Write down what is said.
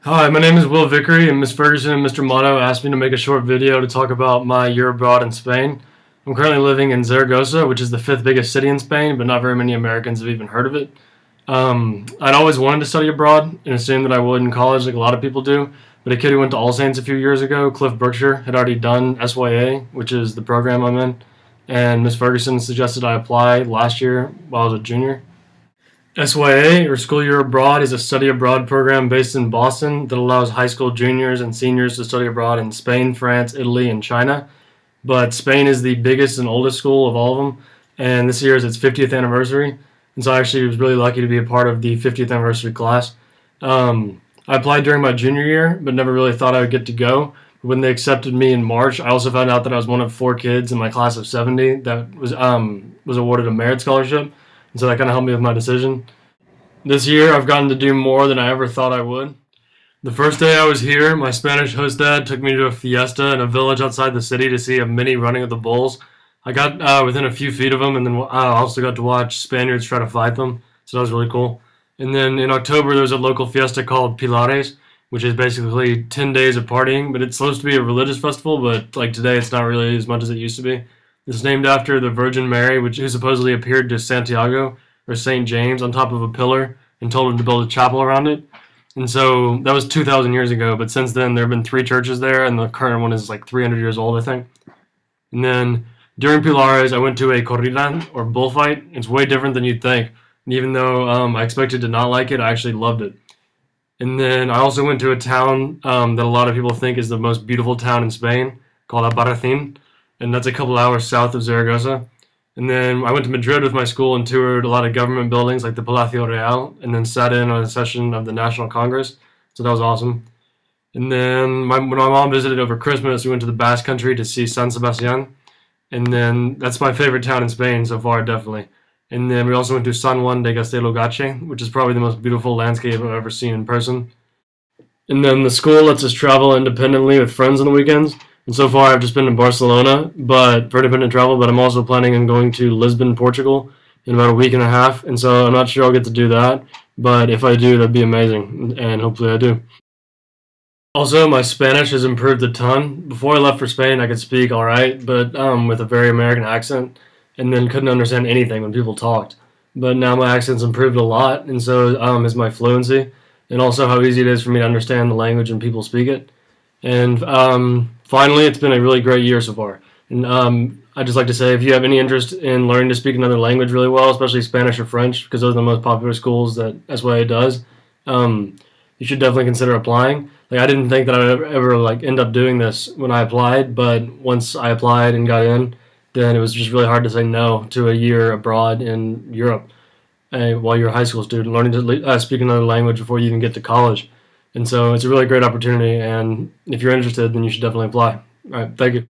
Hi, my name is Will Vickery, and Ms. Ferguson and Mr. Motto asked me to make a short video to talk about my year abroad in Spain. I'm currently living in Zaragoza, which is the fifth biggest city in Spain, but not very many Americans have even heard of it. I'd always wanted to study abroad and assumed that I would in college like a lot of people do, but a kid who went to All Saints a few years ago, Cliff Berkshire, had already done SYA, which is the program I'm in, and Ms. Ferguson suggested I apply last year while I was a junior. SYA, or School Year Abroad, is a study abroad program based in Boston that allows high school juniors and seniors to study abroad in Spain, France, Italy, and China. But Spain is the biggest and oldest school of all of them, and this year is its 50th anniversary. And so I actually was really lucky to be a part of the 50th anniversary class. I applied during my junior year, but never really thought I would get to go. When they accepted me in March, I also found out that I was one of 4 kids in my class of 70 that was awarded a merit scholarship. And so that kind of helped me with my decision. This year, I've gotten to do more than I ever thought I would. The first day I was here, my Spanish host dad took me to a fiesta in a village outside the city to see a mini running of the bulls. I got within a few feet of them, and then I also got to watch Spaniards try to fight them, so that was really cool. And then in October, there was a local fiesta called Pilares, which is basically 10 days of partying, but it's supposed to be a religious festival, but like today, it's not really as much as it used to be. It's named after the Virgin Mary, who supposedly appeared to Santiago, or St. James, on top of a pillar and told him to build a chapel around it. And so that was 2,000 years ago, but since then there have been 3 churches there, and the current one is like 300 years old, I think. And then during Pilares, I went to a corrida, or bullfight. It's way different than you'd think. And even though I expected to not like it, I actually loved it. And then I also went to a town that a lot of people think is the most beautiful town in Spain, called Albarracin, and that's a couple hours south of Zaragoza. And then I went to Madrid with my school and toured a lot of government buildings like the Palacio Real, and then sat in on a session of the National Congress, so that was awesome. And then when my mom visited over Christmas, we went to the Basque Country to see San Sebastian, and then that's my favorite town in Spain so far, definitely. And then we also went to San Juan de Castellogache, which is probably the most beautiful landscape I've ever seen in person. And then the school lets us travel independently with friends on the weekends. And so far, I've just been to Barcelona, but for independent travel. But I'm also planning on going to Lisbon, Portugal, in about a week and a half. And so I'm not sure I'll get to do that, but if I do, that'd be amazing, and hopefully I do. Also, my Spanish has improved a ton. Before I left for Spain, I could speak all right, but with a very American accent, and then couldn't understand anything when people talked. But now my accent's improved a lot, and so is my fluency, and also how easy it is for me to understand the language when people speak it. And finally, it's been a really great year so far. And I'd just like to say, if you have any interest in learning to speak another language really well, especially Spanish or French, because those are the most popular schools that SYA does, you should definitely consider applying. Like, I didn't think that I would ever like end up doing this when I applied, but once I applied and got in, then it was just really hard to say no to a year abroad in Europe while you're a high school student, learning to speak another language before you even get to college. And so it's a really great opportunity, and if you're interested, then you should definitely apply. All right, thank you.